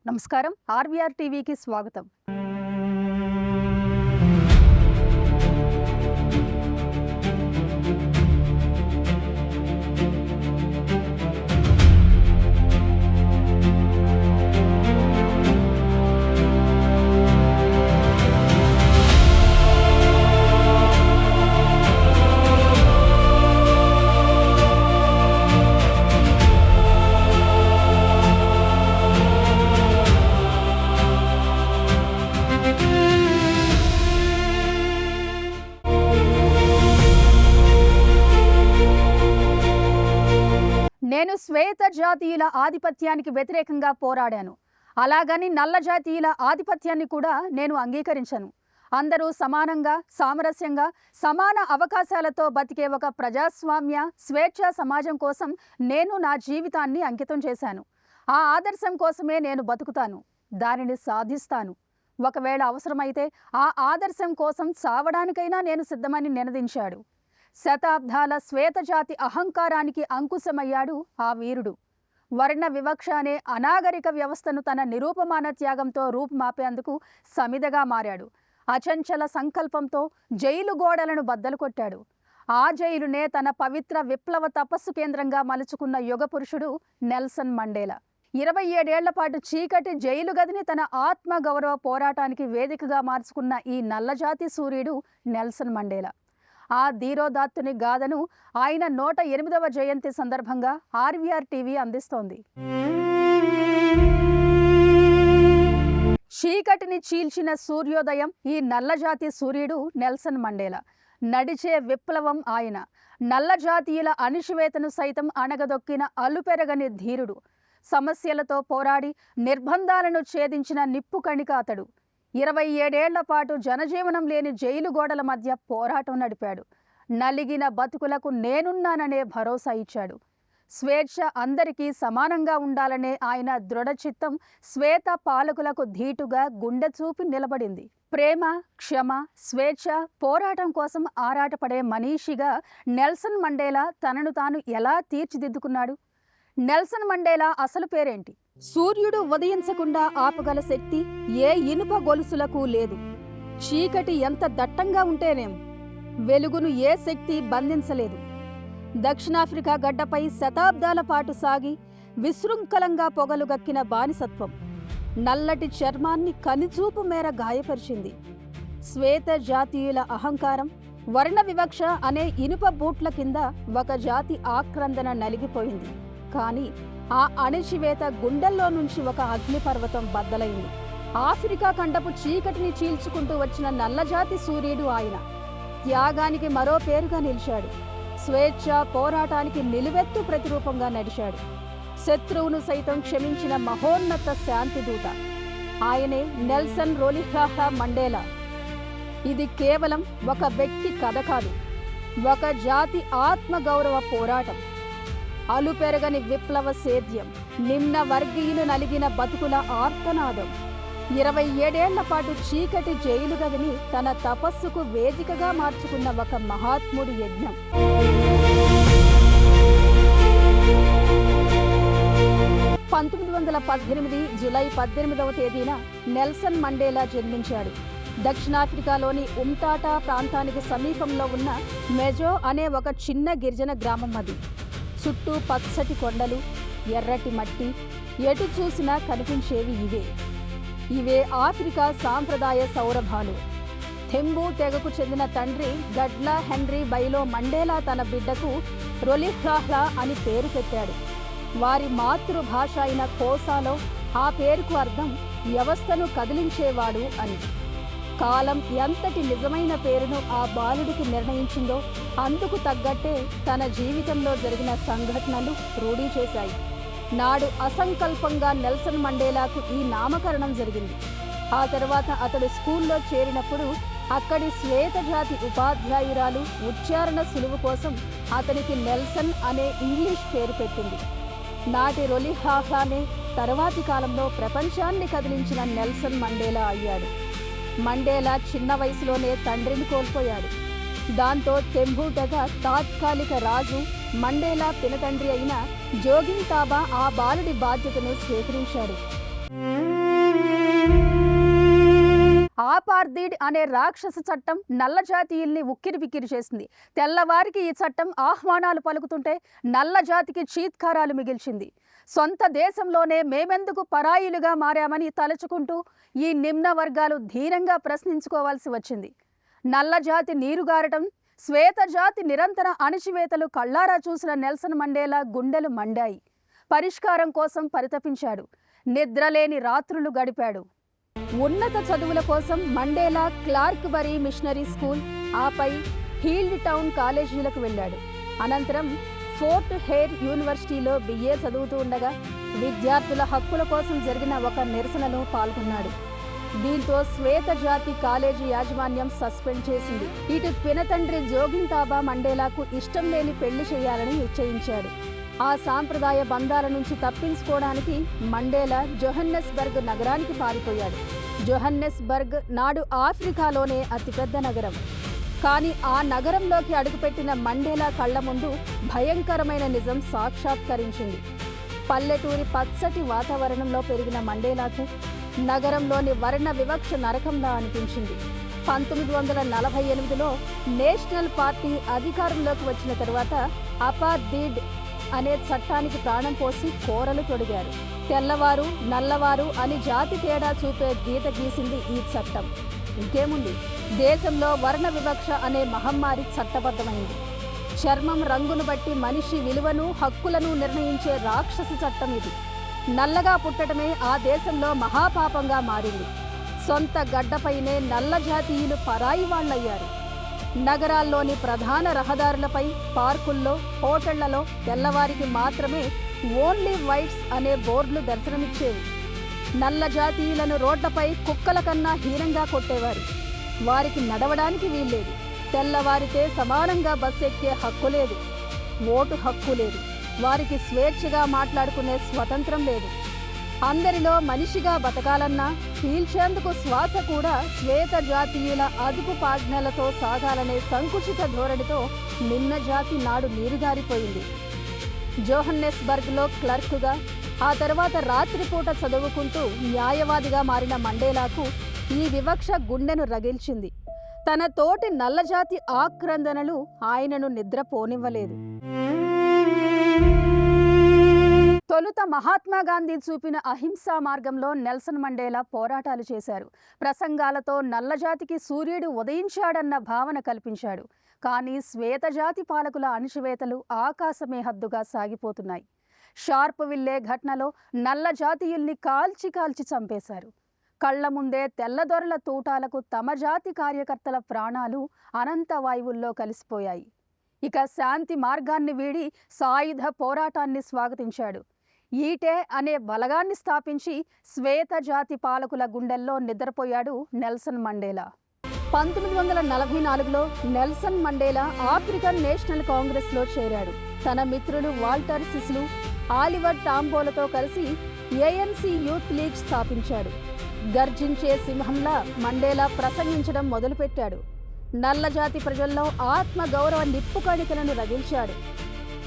నమస్కారం. ఆర్వీఆర్ టీవీకి స్వాగతం. నేను శ్వేత జాతీయుల ఆధిపత్యానికి వ్యతిరేకంగా పోరాడాను. అలాగని నల్ల జాతీయుల ఆధిపత్యాన్ని కూడా నేను అంగీకరించను. అందరూ సమానంగా, సామరస్యంగా, సమాన అవకాశాలతో బతికే ఒక ప్రజాస్వామ్య, స్వేచ్ఛా సమాజం కోసం నేను నా జీవితాన్ని అంకితం చేశాను. ఆ ఆదర్శం కోసమే నేను బతుకుతాను, దానిని సాధిస్తాను. ఒకవేళ అవసరమైతే ఆ ఆదర్శం కోసం చావడానికైనా నేను సిద్ధమని నినదించాడు. శతాబ్దాల శ్వేతజాతి అహంకారానికి అంకుశమయ్యాడు ఆ వీరుడు. వర్ణ వివక్ష అనే అనాగరిక వ్యవస్థను తన నిరూపమాన త్యాగంతో రూపుమాపేందుకు సమిధగా మారాడు. అచంచల సంకల్పంతో జైలు గోడలను బద్దలు కొట్టాడు. ఆ జైలునే తన పవిత్ర విప్లవ తపస్సు కేంద్రంగా మలుచుకున్న యుగ పురుషుడు నెల్సన్ మండేలా. 27 ఏళ్ల పాటు చీకటి జైలు గదిని తన ఆత్మ గౌరవ పోరాటానికి వేదికగా మార్చుకున్న ఈ నల్లజాతి సూర్యుడు నెల్సన్ మండేలా. ఆ ధీరోదాత్తుని గాథను ఆయన 108వ జయంతి సందర్భంగా ఆర్వీఆర్ టీవీ అందిస్తోంది. చీకటిని చీల్చిన సూర్యోదయం ఈ నల్లజాతి సూర్యుడు నెల్సన్ మండేలా. నడిచే విప్లవం ఆయన. నల్లజాతీయుల అణిచివేతను సైతం అణగదొక్కిన అలుపెరగని ధీరుడు. సమస్యలతో పోరాడి నిర్బంధాలను ఛేదించిన నిప్పు కణిక అతడు. 27 ఏళ్ల పాటు జనజీవనం లేని జైలు గోడల మధ్య పోరాటం నడిపాడు. నలిగిన బతుకులకు నేనున్నాననే భరోసా ఇచ్చాడు. స్వేచ్ఛ అందరికీ సమానంగా ఉండాలనే ఆయన దృఢచిత్తం శ్వేత పాలకులకు ధీటుగా గుండె చూపి నిలబడింది. ప్రేమ, క్షమ, స్వేచ్ఛ పోరాటం కోసం ఆరాటపడే మనీషిగా నెల్సన్ మండేలా తనను తాను ఎలా తీర్చిదిద్దుకున్నాడు? నెల్సన్ మండేలా అసలు పేరేంటి? సూర్యుడు ఉదయించకుండా ఆపగల శక్తి ఏ ఇనుప గొలుసులకు లేదు. చీకటి ఎంత దట్టంగా ఉంటేనేం వెలుగును ఏ శక్తి బంధించలేదు. దక్షిణాఫ్రికా గడ్డపై శతాబ్దాల పాటు సాగి విశృంఖలంగా పొగలుగక్కిన బానిసత్వం నల్లటి చర్మాన్ని కనుచూపు మేర గాయపరిచింది. శ్వేత జాతీయుల అహంకారం, వర్ణ వివక్ష అనే ఇనుప బూట్ల కింద ఒక జాతి ఆక్రందన నలిగిపోయింది. కానీ ఆ అణిచివేత గుండెల్లో నుంచి ఒక అగ్నిపర్వతం బద్దలైంది. ఆఫ్రికా ఖండపు చీకటిని చీల్చుకుంటూ వచ్చిన నల్లజాతి సూర్యుడు ఆయన. త్యాగానికి మరో పేరుగా నిలిచాడు. స్వేచ్ఛ పోరాటానికి నిలువెత్తు ప్రతిరూపంగా నడిచాడు. శత్రువును సైతం క్షమించిన మహోన్నత శాంతిదూత ఆయనే నెల్సన్ రోలిహ్లాహ్లా మండేలా. ఇది కేవలం ఒక వ్యక్తి కథ కాదు, ఒక జాతి ఆత్మగౌరవ పోరాటం. అలుపెరగని విప్లవ సేద్యం, నిమ్న వర్గీయులు నలిగిన బతుకుల ఆర్తనాదం. 27 ఏళ్ల పాటు చీకటి జైలు గదిని తన తపస్సుకు వేదికగా మార్చుకున్న ఒక మహాత్ముడి యజ్ఞం. జూలై 18వ తేదీన నెల్సన్ మండేలా జన్మించాడు. దక్షిణాఫ్రికాలోని ఉమ్టాటా ప్రాంతానికి సమీపంలో ఉన్న మెజో అనే ఒక చిన్న గిరిజన గ్రామం అది. చుట్టూ పచ్చటి కొండలు, ఎర్రటి మట్టి, ఎటు చూసినా కనిపించేవి ఇవే ఆఫ్రికా సాంప్రదాయ సౌరభాలు. థెంబు తెగకు చెందిన తండ్రి గడ్లా హెన్రీ బైలో మండేలా తన బిడ్డకు రొలిహ్లాహ్లా అని పేరు పెట్టాడు. వారి మాతృభాష అయిన కోసాలో ఆ పేరుకు అర్థం వ్యవస్థను కదిలించేవాడు అని. కాలం ఎంతటి నిజమైన పేరును ఆ బాలుడికి నిర్ణయించిందో అందుకు తగ్గట్టే తన జీవితంలో జరిగిన సంఘటనలు రూఢీ చేశాయి. నాడు అసంకల్పంగా నెల్సన్ మండేలాకు ఈ నామకరణం జరిగింది. ఆ తర్వాత అతడు స్కూల్లో చేరినప్పుడు అక్కడి శ్వేతజాతి ఉపాధ్యాయురాలు ఉచ్చారణ సులువు కోసం అతనికి నెల్సన్ అనే ఇంగ్లీష్ పేరు పెట్టింది. నాటి రొలిహ్లాహ్లానే తర్వాతి కాలంలో ప్రపంచాన్ని కదిలించిన నెల్సన్ మండేలా అయ్యాడు. మండేలా చిన్న వయసులోనే తండ్రిని కోల్పోయాడు. దాంతో థెంబు తెగ తాత్కాలిక రాజు మండేలా పినతండ్రి అయిన జోగింగ్ తాబా ఆ బాలుడి బాధ్యతను స్వీకరించాడు. ఆపార్దీడ్ అనే రాక్షస చట్టం నల్ల జాతీయుల్ని ఉక్కిరిబిక్కిరి చేసింది. తెల్లవారికి ఈ చట్టం ఆహ్వానాలు పలుకుతుంటే నల్ల జాతికి చీత్కారాలు మిగిల్చింది. సొంత దేశంలోనే మేమెందుకు పరాయిలుగా మారామని తలుచుకుంటూ ఈ నిమ్న వర్గాలు ధీరంగా ప్రశ్నించుకోవాల్సి వచ్చింది. నల్ల జాతి నీరుగారటం, శ్వేత జాతి నిరంతర అణిచివేతలు కళ్ళారా చూసిన నెల్సన్ మండేలా గుండెలు మండాయి. పరిష్కారం కోసం పరితపించాడు. నిద్రలేని రాత్రులు గడిపాడు. ఉన్నత చదువుల కోసం Mandela Clarkebury missionary school, ఆపై హీల్డ్ టౌన్ కాలేజీలకు వెళ్ళాడు. అనంతరం ఫోర్ట్ హెయిర్ యూనివర్సిటీలో BA చదువుతూ ఉండగా విద్యార్థుల హక్కుల కోసం జరిగిన ఒక నిరసనలో పాల్గొన్నాడు. దీంతో శ్వేత జాతి కాలేజీ యాజమాన్యం సస్పెండ్ చేసింది. ఇటు పినతండ్రి జోగింతాబా మండేలాకు ఇష్టం లేని పెళ్లి చేయాలని నిశ్చయించాడు. ఆ సాంప్రదాయ బంధాల నుంచి తప్పించుకోవడానికి మండేలా జోహన్నెస్బర్గ్ నగరానికి పారిపోయాడు. జోహన్నెస్బర్గ్ నాడు ఆఫ్రికాలోనే అతిపెద్ద నగరం. కానీ ఆ నగరంలోకి అడుగుపెట్టిన మండేలా కళ్ల ముందు భయంకరమైన నిజం సాక్షాత్కరించింది. పల్లెటూరి పచ్చటి వాతావరణంలో పెరిగిన మండేలాకు నగరంలోని వర్ణ వివక్ష నరకంలా అనిపించింది. 1948లో నేషనల్ పార్టీ అధికారంలోకి వచ్చిన తరువాత అపార్దీడ్ అనే చట్టానికి ప్రాణం పోసి కోరలు తొడిగారు. తెల్లవారు నల్లవారు అని జాతి తేడా చూపే గీత గీసింది ఈ చట్టం. ఇంకేముంది, దేశంలో వర్ణ వివక్ష అనే మహమ్మారి చట్టబద్ధమైంది. చర్మం రంగును బట్టి మనిషి విలువను హక్కులను నిర్ణయించే రాక్షస చట్టం ఇది. నల్లగా పుట్టడమే ఆ దేశంలో మహాపాపంగా మారింది. సొంత గడ్డపైనే నల్ల జాతీయులు పరాయి వాళ్లయ్యారు. నగరాల్లోని ప్రధాన రహదారులపై, పార్కుల్లో, హోటళ్లలో తెల్లవారికి మాత్రమే ఓన్లీ వైట్స్ అనే బోర్డులు దర్శనమిచ్చేవి. నల్ల జాతీయులను రోడ్లపై కుక్కల కన్నా హీనంగా కొట్టేవారు. వారికి నడవడానికి వీల్లేదు. తెల్లవారితే సమానంగా బస్సు ఎక్కే హక్కు లేదు. ఓటు హక్కు లేదు. వారికి స్వేచ్ఛగా మాట్లాడుకునే స్వతంత్రం లేదు. అందరిలో మనిషిగా బతకాలన్నా, పీల్చేందుకు శ్వాస కూడా శ్వేత జాతీయుల అదుపు పాజ్ఞలతో సాగాలనే సంకుచిత ధోరణితో నిమ్న జాతి నాడు నీరుగారిపోయింది. జోహన్నెస్బర్గ్లో క్లర్కుగా, ఆ తర్వాత రాత్రిపూట చదువుకుంటూ న్యాయవాదిగా మారిన మండేలాకు ఈ వివక్ష గుండెను రగిల్చింది. తన తోటి నల్లజాతి ఆక్రందనలు ఆయనను నిద్రపోనివ్వలేదు. తొలుత మహాత్మా గాంధీ చూపిన అహింసా మార్గంలో నెల్సన్ మండేలా పోరాటాలు చేశారు. ప్రసంగాలతో నల్లజాతికి సూర్యుడు ఉదయించాడన్న భావన కల్పించాడు. కానీ శ్వేతజాతి పాలకుల అణిచివేతలు ఆకాశమే హద్దుగా సాగిపోతున్నాయి. షార్ప్ విల్లే ఘటనలో నల్ల జాతీయుల్ని కాల్చి చంపేశారు. కళ్ల ముందే తెల్లదొరల తూటాలకు తమ జాతి కార్యకర్తల ప్రాణాలు అనంత వాయువుల్లో కలిసిపోయాయి. ఇక శాంతి మార్గాన్ని వీడి సాయుధ పోరాటాన్ని స్వాగతించాడు. ఈటే అనే బలగాన్ని స్థాపించి శ్వేత జాతి పాలకుల గుండెల్లో నిద్రపోయాడు నెల్సన్ మండేలా. 1944లో నెల్సన్ మండేలా ఆఫ్రికన్ నేషనల్ కాంగ్రెస్లో చేరాడు. తన మిత్రులు వాల్టర్ సిస్లు, ఆలివర్ టాంబోలతో కలిసి ANC యూత్ లీగ్ స్థాపించాడు. గర్జించే సింహంలా మండేలా ప్రసంగించడం మొదలుపెట్టాడు. నల్లజాతి ప్రజల్లో ఆత్మ గౌరవ నిప్పు కణికలను రగిల్చాడు.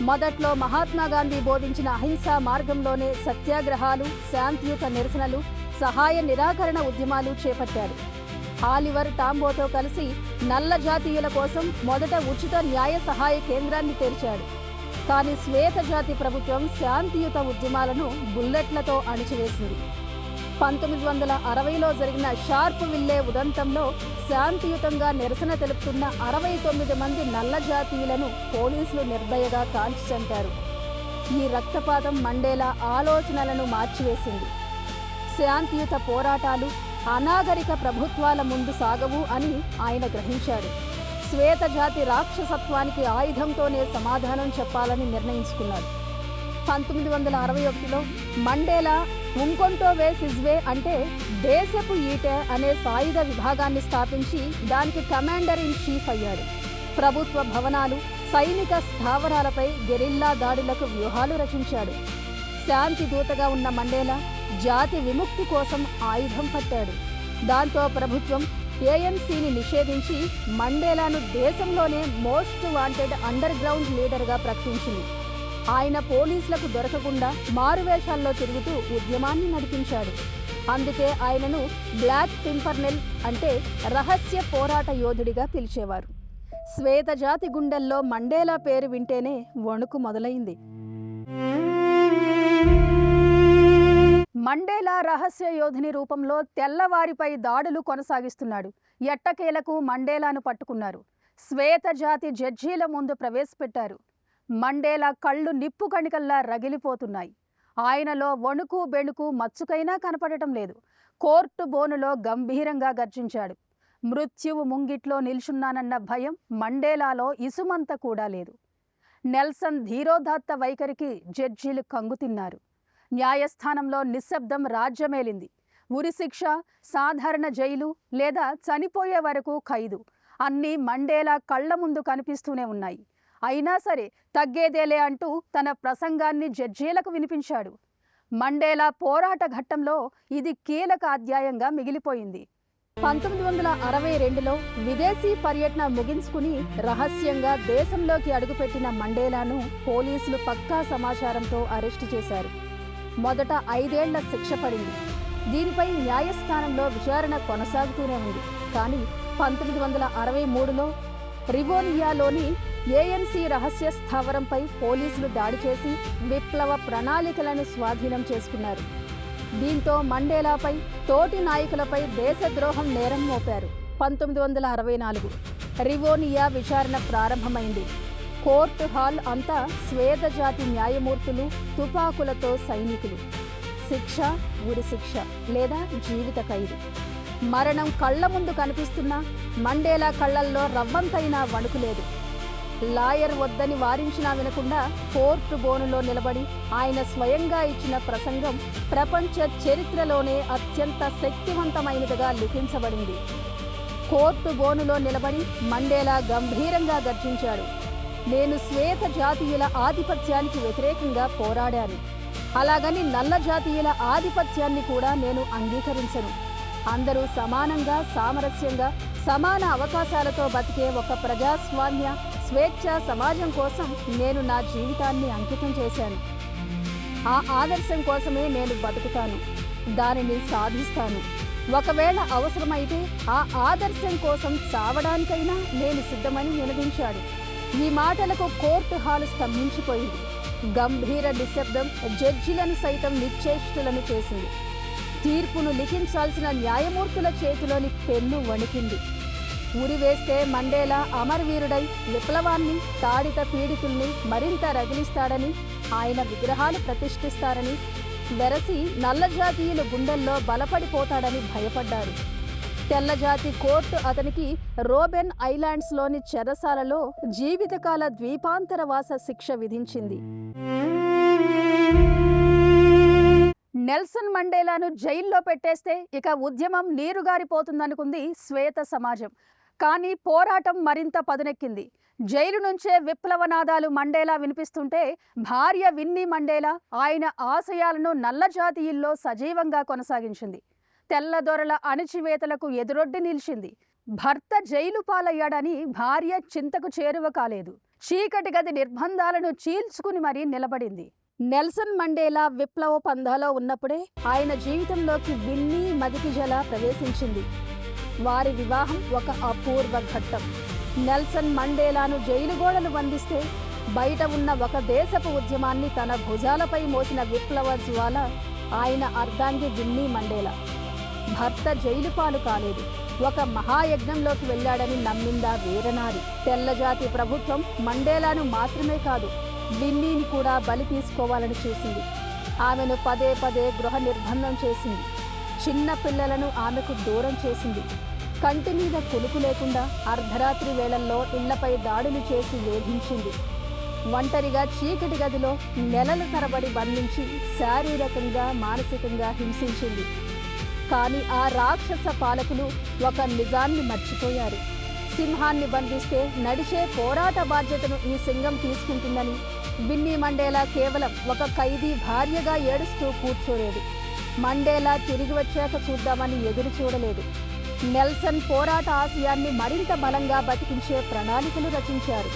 మొదట్లో మహాత్మా గాంధీ బోధించిన అహింసా మార్గంలోనే సత్యాగ్రహాలు, శాంతియుత నిరసనలు, సహాయ నిరాకరణ ఉద్యమాలు చేపట్టాడు. ఆలివర్ టాంబోతో కలిసి నల్ల జాతీయుల కోసం మొదట ఉచిత న్యాయ సహాయ కేంద్రాన్ని తెరిచాడు. కానీ శ్వేత జాతి ప్రభుత్వం శాంతియుత ఉద్యమాలను బుల్లెట్లతో అణిచివేసింది. 1960లో జరిగిన షార్ప్ విల్లే ఉదంతంలో శాంతియుతంగా నిరసన తెలుపుతున్న 69 మంది నల్ల జాతీయులను పోలీసులు నిర్దయగా కాల్చి చంపారు. ఈ రక్తపాతం మండేలా ఆలోచనలను మార్చివేసింది. శాంతియుత పోరాటాలు అనాగరిక ప్రభుత్వాల ముందు సాగవు అని ఆయన గ్రహించాడు. శ్వేత జాతి రాక్షసత్వానికి ఆయుధంతోనే సమాధానం చెప్పాలని నిర్ణయించుకున్నాడు. 1961లో మండేలా ఉంకొంటో వే సిజ్వే అంటే దేశపు ఈటె అనే సాయుధ విభాగాన్ని స్థాపించి దానికి కమాండర్ ఇన్ చీఫ్ అయ్యాడు. ప్రభుత్వ భవనాలు, సైనిక స్థావరాలపై గెరిల్లా దాడులకు వ్యూహాలు రచించాడు. శాంతి దూతగా ఉన్న మండేలా జాతి విముక్తి కోసం ఆయుధం పట్టాడు. దాంతో ప్రభుత్వం ANCని నిషేధించి మండేలాను దేశంలోనే మోస్ట్ వాంటెడ్ అండర్ గ్రౌండ్ లీడర్గా ప్రకటించింది. ఆయన పోలీసులకు దొరకకుండా మారువేషాల్లో తిరుగుతూ ఉద్యమాన్ని నడిపించాడు. అందుకే ఆయనను బ్లాక్ పింపర్నెల్ అంటే రహస్య పోరాట యోధుడిగా పిలిచేవారు. శ్వేతజాతి గుండెల్లో మండేలా పేరు వింటేనే వణుకు మొదలైంది. మండేలా రహస్య యోధుని రూపంలో తెల్లవారిపై దాడులు కొనసాగిస్తున్నాడు. ఎట్టకేలకు మండేలాను పట్టుకున్నారు. శ్వేతజాతి జడ్జీల ముందు ప్రవేశపెట్టారు. మండేలా కళ్ళు నిప్పు కణికల్లా రగిలిపోతున్నాయి. ఆయనలో వణుకు బెణుకు మచ్చుకైనా కనపడటం లేదు. కోర్టు బోనులో గంభీరంగా గర్జించాడు. మృత్యువు ముంగిట్లో నిల్చున్నానన్న భయం మండేలాలో ఇసుమంత కూడా లేదు. నెల్సన్ ధీరోదాత్త వైఖరికి జడ్జీలు కంగుతిన్నారు. న్యాయస్థానంలో నిశ్శబ్దం రాజ్యమేలింది. ఉరిశిక్ష, సాధారణ జైలు లేదా చనిపోయే వరకు ఖైదు అన్నీ మండేలా కళ్ల ముందు కనిపిస్తూనే ఉన్నాయి. అయినా సరే తగ్గేదేలే అంటూ తన ప్రసంగాన్ని జడ్జీలకు వినిపించాడు. మండేలా పోరాట ఘట్టంలో ఇది కీలక అధ్యాయంగా మిగిలిపోయింది. 1962లో విదేశీ పర్యటన ముగించుకుని రహస్యంగా దేశంలోకి అడుగుపెట్టిన మండేలాను పోలీసులు పక్కా సమాచారంతో అరెస్టు చేశారు. మొదట 5 ఏళ్ల శిక్ష పడింది. దీనిపై న్యాయస్థానంలో విచారణ కొనసాగుతూనే ఉంది. కానీ 1963లో రివోనియాలోని ఏఎన్సీ రహస్య స్థావరంపై పోలీసులు దాడి చేసి విప్లవ ప్రణాళికలను స్వాధీనం చేసుకున్నారు. దీంతో మండేలాపై, తోటి నాయకులపై దేశద్రోహం నేరం మోపారు. 1964 రివోనియా విచారణ ప్రారంభమైంది. కోర్టు హాల్ అంతా శ్వేతజాతి న్యాయమూర్తులు, తుపాకులతో సైనికులు. శిక్ష ఉరిశిక్ష లేదా జీవిత ఖైదు. మరణం కళ్ల ముందు కనిపిస్తున్నా మండేలా కళ్లల్లో రవ్వంతైనా వణుకు లేదు. లాయర్ వద్దని వారించినా వినకుండా కోర్టు బోనులో నిలబడి ఆయన స్వయంగా ఇచ్చిన ప్రసంగం ప్రపంచ చరిత్రలోనే అత్యంత శక్తివంతమైనదిగా లిఖించబడింది. కోర్టు బోనులో నిలబడి మండేలా గంభీరంగా గర్జించాడు. నేను శ్వేత జాతీయుల ఆధిపత్యానికి వ్యతిరేకంగా పోరాడాను. అలాగని నల్ల జాతీయుల ఆధిపత్యాన్ని కూడా నేను అంగీకరించను. అందరూ సమానంగా, సామరస్యంగా, సమాన అవకాశాలతో బతికే ఒక ప్రజాస్వామ్య, స్వేచ్ఛ సమాజం కోసం నేను నా జీవితాన్ని అంకితం చేశాను. ఆ ఆదర్శం కోసమే నేను బతుకుతాను, దానిని సాధిస్తాను. ఒకవేళ అవసరమైతే ఆ ఆదర్శం కోసం చావడానికైనా నేను సిద్ధమని వినవించాడు. ఈ మాటలకు కోర్టు హాలు స్తంభించిపోయింది. గంభీర నిశ్శబ్దం జడ్జిలను సైతం నిశ్చేష్టులను చేసింది. తీర్పును లిఖించాల్సిన న్యాయమూర్తుల చేతిలోని పెన్ను వణికింది. ఉరివేస్తే మండేలా అమరవీరుడై విప్లవాన్ని, తాడిత పీడితుల్ని మరింత రగిలిస్తాడని, ఆయన విగ్రహాలు ప్రతిష్ఠిస్తారని వెరసి నల్లజాతీయుల గుండెల్లో బలపడిపోతాడని భయపడ్డారు. తెల్లజాతి కోర్టు అతనికి రోబెన్ ఐలాండ్స్లోని చెరసాలలో జీవితకాల ద్వీపాంతరవాస శిక్ష విధించింది. నెల్సన్ మండేలాను జైల్లో పెట్టేస్తే ఇక ఉద్యమం నీరుగారిపోతుందనుకుంది శ్వేత సమాజం. కానీ పోరాటం మరింత పదునెక్కింది. జైలు నుంచే విప్లవనాదాలు మండేలా వినిపిస్తుంటే భార్య విన్నీ మండేలా ఆయన ఆశయాలను నల్లజాతీయుల్లో సజీవంగా కొనసాగించింది. తెల్లదొరల అణిచివేతలకు ఎదురొడ్డి నిలిచింది. భర్త జైలు పాలయ్యాడని భార్య చింతకు చేరువ కాలేదు. చీకటి గది నిర్బంధాలను చీల్చుకుని మరీ నిలబడింది. నెల్సన్ మండేలా విప్లవ పంధాలో ఉన్నప్పుడే ఆయన జీవితంలోకి విన్నీ మదికిజల ప్రవేశించింది. వారి వివాహం ఒక అపూర్వ ఘట్టం. నెల్సన్ మండేలాను జైలు గోడలు బంధిస్తే బయట ఉన్న ఒక దేశపు ఉద్యమాన్ని తన భుజాలపై మోసిన విప్లవ జ్వాల ఆయన అర్ధాంగి విన్నీ మండేలా. భర్త జైలు పాలు కాలేదు, ఒక మహాయజ్ఞంలోకి వెళ్ళాడని నమ్మిందా వీరనారి. తెల్లజాతి ప్రభుత్వం మండేలాను మాత్రమే కాదు, విన్నీని కూడా బలి తీసుకోవాలని చూసింది. ఆమెను పదే పదే గృహ నిర్బంధం చేసింది. చిన్న పిల్లలను ఆమెకు దూరం చేసింది. కంటి మీద కులుకు లేకుండా అర్ధరాత్రి వేళల్లో ఇళ్లపై దాడులు చేసి వేధించింది. ఒంటరిగా చీకటి గదిలో నెలల తరబడి బంధించి శారీరకంగా, మానసికంగా హింసించింది. కానీ ఆ రాక్షస పాలకులు ఒక నిజాన్ని మర్చిపోయారు. సింహాన్ని బంధిస్తే నడిచే పోరాట బాధ్యతను ఈ సింగం తీసుకుంటుందని విన్నీ మండేలా కేవలం ఒక ఖైదీ భార్యగా ఏడుస్తూ కూర్చోలేదు. మండేలా తిరిగి వచ్చాక చూద్దామని ఎదురు చూడలేదు. నెల్సన్ పోరాట ఆశయాన్ని మరింత బలంగా బతికించే ప్రణాళికలు రచించారు.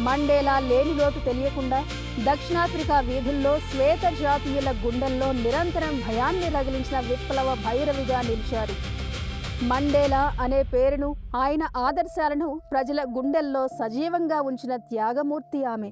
మండేలా లేని లోటు తెలియకుండా దక్షిణాఫ్రికా వీధుల్లో శ్వేత జాతీయుల గుండెల్లో నిరంతరం భయాన్ని రగిలించిన విప్లవ భైరవిగా నిలిచారు. మండేలా అనే పేరును, ఆయన ఆదర్శాలను ప్రజల గుండెల్లో సజీవంగా ఉంచిన త్యాగమూర్తి ఆమె.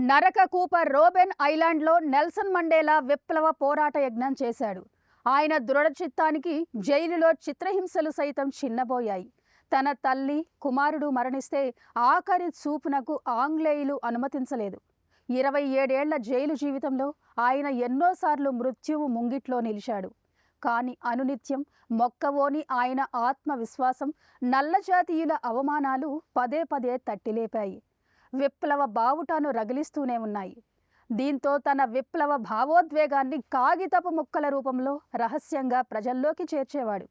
నరకకూప రోబెన్ ఐలాండ్లో నెల్సన్ మండేలా విప్లవ పోరాట యజ్ఞం చేశాడు. ఆయన దృఢచిత్తానికి జైలులో చిత్రహింసలు సైతం చిన్నబోయాయి. తన తల్లి, కుమారుడు మరణిస్తే ఆఖరి చూపునకు ఆంగ్లేయులు అనుమతించలేదు. 27 ఏళ్ల జైలు జీవితంలో ఆయన ఎన్నోసార్లు మృత్యువు ముంగిట్లో నిలిచాడు. కానీ అనునిత్యం మొక్కవోని ఆయన ఆత్మవిశ్వాసం, నల్లజాతీయుల అవమానాలు పదే పదే తట్టిలేపాయి. విప్లవ బావుటాను రగిలిస్తూనే ఉన్నాయి. దీంతో తన విప్లవ భావోద్వేగాన్ని కాగితపు ముక్కల రూపంలో రహస్యంగా ప్రజల్లోకి చేర్చేవాడు.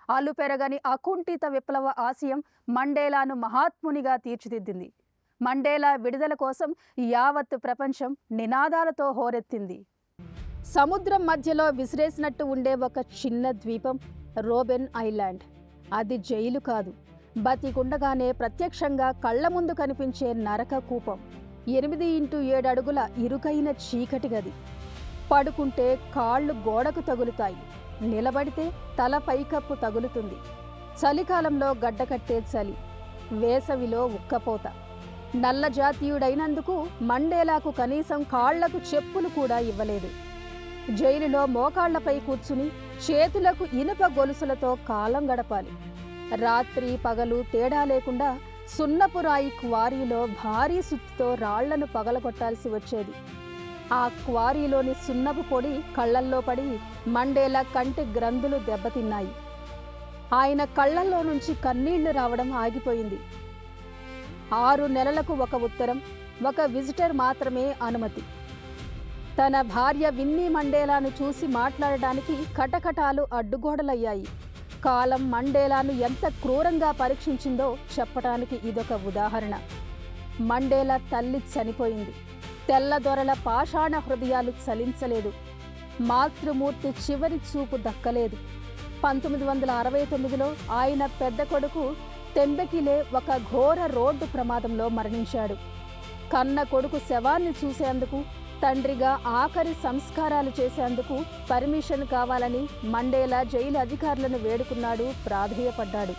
అలుపెరగని అకుంఠిత విప్లవ ఆశయం మండేలాను మహాత్మునిగా తీర్చిదిద్దింది. మండేలా విడుదల కోసం యావత్ ప్రపంచం నినాదాలతో హోరెత్తింది. సముద్రం మధ్యలో విసిరేసినట్టు ఉండే ఒక చిన్న ద్వీపం రోబెన్ ఐలాండ్. అది జైలు కాదు, బతికుండగానే ప్రత్యక్షంగా కళ్ల ముందు కనిపించే నరక కూపం. 8x7 అడుగుల ఇరుకైన చీకటి గది. పడుకుంటే కాళ్ళు గోడకు తగులుతాయి, నిలబడితే తల పైకప్పు తగులుతుంది. చలికాలంలో గడ్డకట్టే చలి, వేసవిలో ఉక్కపోత. నల్ల జాతీయుడైనందుకు మండేలాకు కనీసం కాళ్లకు చెప్పులు కూడా ఇవ్వలేదు. జైలులో మోకాళ్లపై కూర్చుని చేతులకు ఇనుప గొలుసులతో కాలం గడపాలి. రాత్రి పగలు తేడా లేకుండా సున్నపురాయి క్వారీలో భారీ సుత్తితో రాళ్లను పగలగొట్టాల్సి వచ్చేది. ఆ క్వారీలోని సున్నపు పొడి కళ్లల్లో పడి మండేలా కంటి గ్రంథులు దెబ్బతిన్నాయి. ఆయన కళ్లల్లో నుంచి కన్నీళ్లు రావడం ఆగిపోయింది. 6 నెలలకు ఒక ఉత్తరం, ఒక విజిటర్ మాత్రమే అనుమతి. తన భార్య విన్నీ మండేలాను చూసి మాట్లాడడానికి కటకటాలు అడ్డుగోడలయ్యాయి. కాలం మండేలాను ఎంత క్రూరంగా పరీక్షించిందో చెప్పటానికి ఇదొక ఉదాహరణ. మండేలా తల్లి చనిపోయింది. తెల్లదొరల పాషాణ హృదయాలు చలించలేదు. మాతృమూర్తి చివరి చూపు దక్కలేదు. 1969లో ఆయన పెద్ద కొడుకు తెంబెకిలే ఒక ఘోర రోడ్డు ప్రమాదంలో మరణించాడు. కన్న కొడుకు శవాన్ని చూసేందుకు, తండ్రిగా ఆఖరి సంస్కారాలు చేసేందుకు పర్మిషన్ కావాలని మండేలా జైలు అధికారులను వేడుకున్నాడు, ప్రాధేయపడ్డాడు.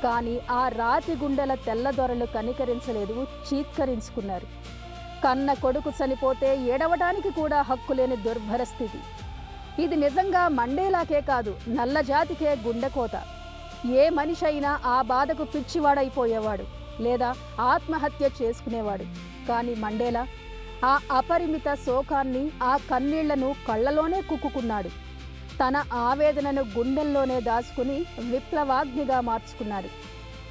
కానీ ఆ రాతి గుండెల తెల్లదొరలు కనికరించలేదు, చీత్కరించుకున్నారు. కన్న కొడుకు చనిపోతే ఏడవడానికి కూడా హక్కులేని దుర్భర స్థితి. ఇది నిజంగా మండేలాకే కాదు, నల్లజాతికే గుండెకోత. ఏ మనిషి అయినా ఆ బాధకు పిచ్చివాడైపోయేవాడు, లేదా ఆత్మహత్య చేసుకునేవాడు. కానీ మండేలా ఆ అపరిమిత శోకాన్ని, ఆ కన్నీళ్లను కళ్ళలోనే కుక్కుకున్నాడు. తన ఆవేదనను గుండెల్లోనే దాచుకుని విప్లవాగ్నిగా మార్చుకున్నాడు.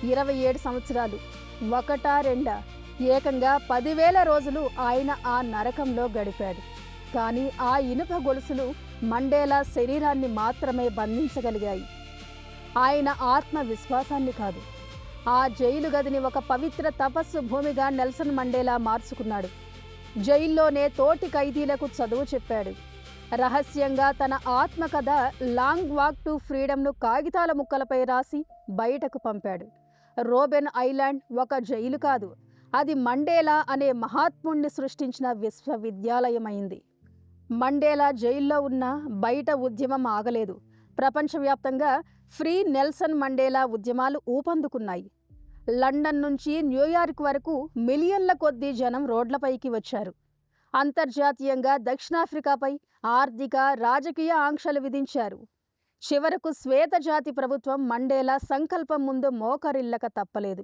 27 సంవత్సరాలు, ఒకటా రెండా, ఏకంగా 10,000 రోజులు ఆయన ఆ నరకంలో గడిపాడు. కానీ ఆ ఇనుప గొలుసులు మండేలా శరీరాన్ని మాత్రమే బంధించగలిగాయి, ఆయన ఆత్మవిశ్వాసాన్ని కాదు. ఆ జైలు గదిని ఒక పవిత్ర తపస్సు భూమిగా నెల్సన్ మండేలా మార్చుకున్నాడు. జైల్లోనే తోటి ఖైదీలకు చదువు చెప్పాడు. రహస్యంగా తన ఆత్మకథ లాంగ్ వాక్ టు ఫ్రీడమ్ను కాగితాల ముక్కలపై రాసి బయటకు పంపాడు. రోబెన్ ఐలాండ్ ఒక జైలు కాదు, అది మండేలా అనే మహాత్ముణ్ణి సృష్టించిన విశ్వవిద్యాలయమైంది. మండేలా జైల్లో ఉన్న బయట ఉద్యమం ఆగలేదు. ప్రపంచవ్యాప్తంగా ఫ్రీ నెల్సన్ మండేలా ఉద్యమాలు ఊపందుకున్నాయి. లండన్ నుంచి న్యూయార్క్ వరకు మిలియన్ల కొద్దీ జనం రోడ్లపైకి వచ్చారు. అంతర్జాతీయంగా దక్షిణాఫ్రికాపై ఆర్థిక, రాజకీయ ఆంక్షలు విధించారు. చివరకు శ్వేతజాతి ప్రభుత్వం మండేలా సంకల్పం ముందు మోకరిల్లక తప్పలేదు.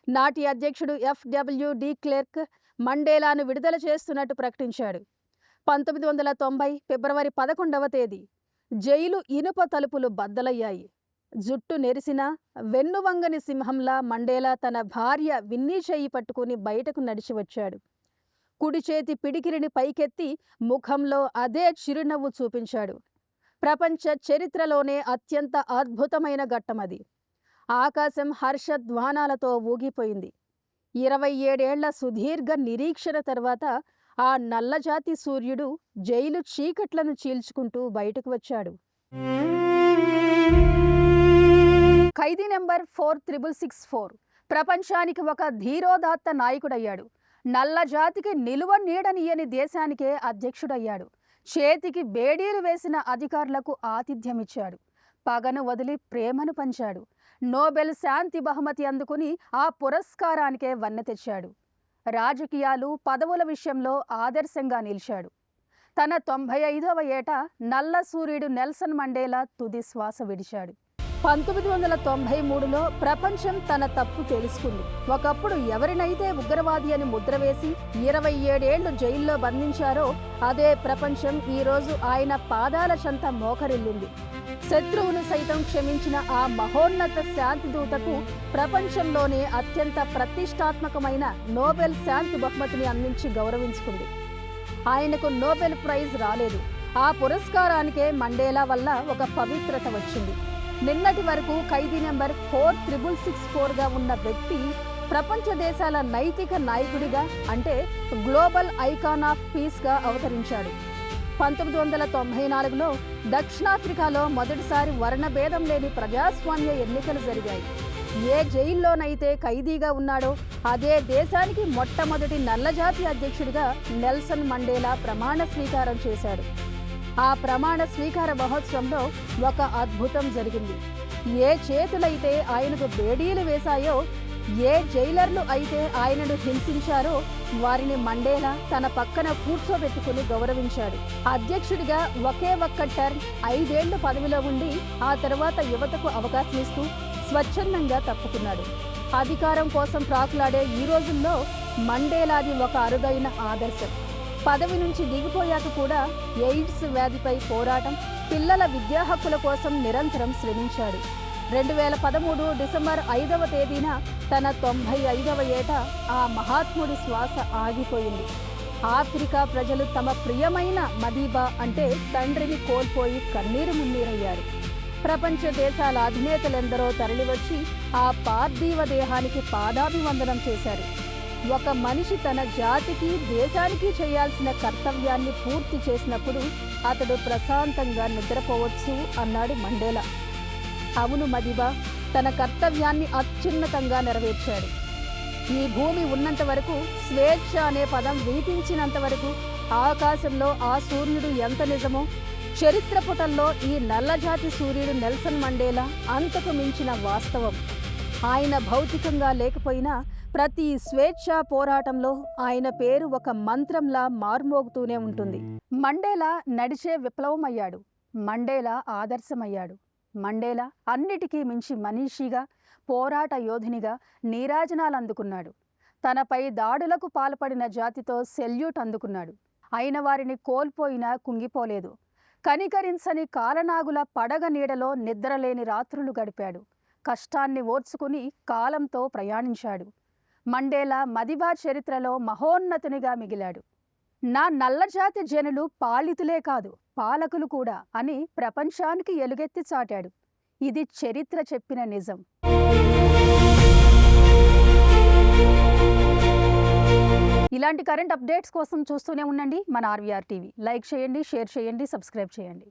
నాటి అధ్యక్షుడు FW డి క్లెర్క్ మండేలాను విడుదల చేస్తున్నట్టు ప్రకటించాడు. 1990 ఫిబ్రవరి 11వ తేదీ జైలు ఇనుప తలుపులు బద్దలయ్యాయి. జుట్టు నెరిసిన వెన్నువంగని సింహంలా మండేలా తన భార్య విన్నీ చెయ్యి పట్టుకుని బయటకు నడిచి వచ్చాడు. కుడి చేతి పిడికిలిని పైకెత్తి ముఖంలో అదే చిరునవ్వు చూపించాడు. ప్రపంచ చరిత్రలోనే అత్యంత అద్భుతమైన ఘట్టమది. ఆకాశం హర్షధ్వానాలతో ఊగిపోయింది. 27 ఏళ్ల సుదీర్ఘ నిరీక్షణ తర్వాత ఆ నల్లజాతి సూర్యుడు జైలు చీకట్లను చీల్చుకుంటూ బయటకు వచ్చాడు. ఖైదీ నెంబర్ 4664 ప్రపంచానికి ఒక ధీరోదాత్త నాయకుడయ్యాడు. నల్ల జాతికి నిలువ నీడనియని దేశానికే అధ్యక్షుడయ్యాడు. చేతికి బేడీలు వేసిన అధికారులకు ఆతిథ్యమిచ్చాడు. పగను వదిలి ప్రేమను పంచాడు. నోబెల్ శాంతి బహుమతి అందుకుని ఆ పురస్కారానికే వన్నె తెచ్చాడు. రాజకీయాలు, పదవుల విషయంలో ఆదర్శంగా నిలిచాడు. తన 95వ ఏట నల్ల సూర్యుడు నెల్సన్ మండేలా తుది శ్వాస విడిచాడు. 1993లో ప్రపంచం తన తప్పు తెలుసుకుంది. ఒకప్పుడు ఎవరినైతే ఉగ్రవాది అని ముద్ర వేసి 27 ఏళ్లు జైల్లో బంధించారో అదే ప్రపంచం ఈరోజు ఆయన పాదాల చెంత మోకరిల్లింది. శత్రువును సైతం క్షమించిన ఆ మహోన్నత శాంతిదూతకు ప్రపంచంలోనే అత్యంత ప్రతిష్టాత్మకమైన నోబెల్ శాంతి బహుమతిని అందించి గౌరవించుకుంది. ఆయనకు నోబెల్ ప్రైజ్ రాలేదు. ఆ పురస్కారానికే మండేలా వల్ల ఒక పవిత్రత వచ్చింది. నిన్నటి వరకు ఖైదీ నెంబర్ 4664గా ఉన్న వ్యక్తి ప్రపంచ దేశాల నైతిక నాయకుడిగా, అంటే గ్లోబల్ ఐకాన్ ఆఫ్ పీస్గా అవతరించాడు. 1994లో దక్షిణాఫ్రికాలో మొదటిసారి వర్ణభేదం లేని ప్రజాస్వామ్య ఎన్నికలు జరిగాయి. ఏ జైల్లోనైతే ఖైదీగా ఉన్నాడో అదే దేశానికి మొట్టమొదటి నల్లజాతి అధ్యక్షుడిగా నెల్సన్ మండేలా ప్రమాణ స్వీకారం చేశాడు. ఆ ప్రమాణ స్వీకార మహోత్సవంలో ఒక అద్భుతం జరిగింది. ఏ చేతులైతే ఆయనకు బేడీలు వేశాయో, ఏ జైలర్లు అయితే ఆయనను హింసించారో వారిని మండేలా తన పక్కన కూర్చోబెట్టుకుని గౌరవించాడు. అధ్యక్షుడిగా ఒకే ఒక్క టర్మ్ 5 ఏళ్లు పదవిలో ఉండి ఆ తర్వాత యువతకు అవకాశం ఇస్తూ స్వచ్ఛందంగా తప్పుకున్నాడు. అధికారం కోసం ప్రాకులాడే ఈ రోజుల్లో మండేలాది ఒక అరుదైన ఆదర్శం. పదవి నుంచి దిగిపోయాక కూడా ఎయిడ్స్ వ్యాధిపై పోరాటం, పిల్లల విద్యా హక్కుల కోసం నిరంతరం శ్రమించాడు. 2013 డిసెంబర్ 5వ తేదీన తన 95వ ఏట ఆ మహాత్ముడి శ్వాస ఆగిపోయింది. ఆఫ్రికా ప్రజలు తమ ప్రియమైన మదీబా అంటే తండ్రిని కోల్పోయి కన్నీరు మున్నీరయ్యారు. ప్రపంచ దేశాల అధినేతలెందరో తరలివచ్చి ఆ పార్థివ దేహానికి పాదాభివందనం చేశారు. ఒక మనిషి తన జాతికి, దేశానికి చేయాల్సిన కర్తవ్యాన్ని పూర్తి చేసినప్పుడు అతడు ప్రశాంతంగా నిద్రపోవచ్చు అన్నాడు మండేలా. అవును మదిబా, తన కర్తవ్యాన్ని అత్యున్నతంగా నెరవేర్చాడు. ఈ భూమి ఉన్నంత వరకు, స్వేచ్ఛ అనే పదం వినిపించినంత వరకు ఆకాశంలో ఆ సూర్యుడు ఎంత నిజమో, చరిత్ర పుటల్లో ఈ నల్లజాతి సూర్యుడు నెల్సన్ మండేలా అంతకు మించిన వాస్తవం. ఆయన భౌతికంగా లేకపోయినా ప్రతి స్వేచ్ఛా పోరాటంలో ఆయన పేరు ఒక మంత్రంలా మార్మోగుతూనే ఉంటుంది. మండేలా నడిచే విప్లవం అయ్యాడు. మండేలా ఆదర్శమయ్యాడు. మండేలా అన్నిటికీ మించి మనీషిగా, పోరాట యోధునిగా నీరాజనాలు అందుకున్నాడు. తనపై దాడులకు పాల్పడిన జాతితో సెల్యూట్ అందుకున్నాడు. అయిన వారిని కోల్పోయినా కుంగిపోలేదు. కనికరించని కాలనాగుల పడగ నీడలో నిద్రలేని రాత్రులు గడిపాడు. కష్టాన్ని ఓర్చుకుని కాలంతో ప్రయాణించాడు. మండేలా మదిబా చరిత్రలో మహోన్నతునిగా మిగిలాడు. నా నల్లజాతి జనులు పాలితులే కాదు, పాలకులు కూడా అని ప్రపంచానికి ఎలుగెత్తి చాటాడు. ఇది చరిత్ర చెప్పిన నిజం. ఇలాంటి కరెంట్ అప్డేట్స్ కోసం చూస్తూనే ఉండండి మన ఆర్వీఆర్ టీవీ. లైక్ చేయండి, షేర్ చేయండి, సబ్స్క్రైబ్ చేయండి.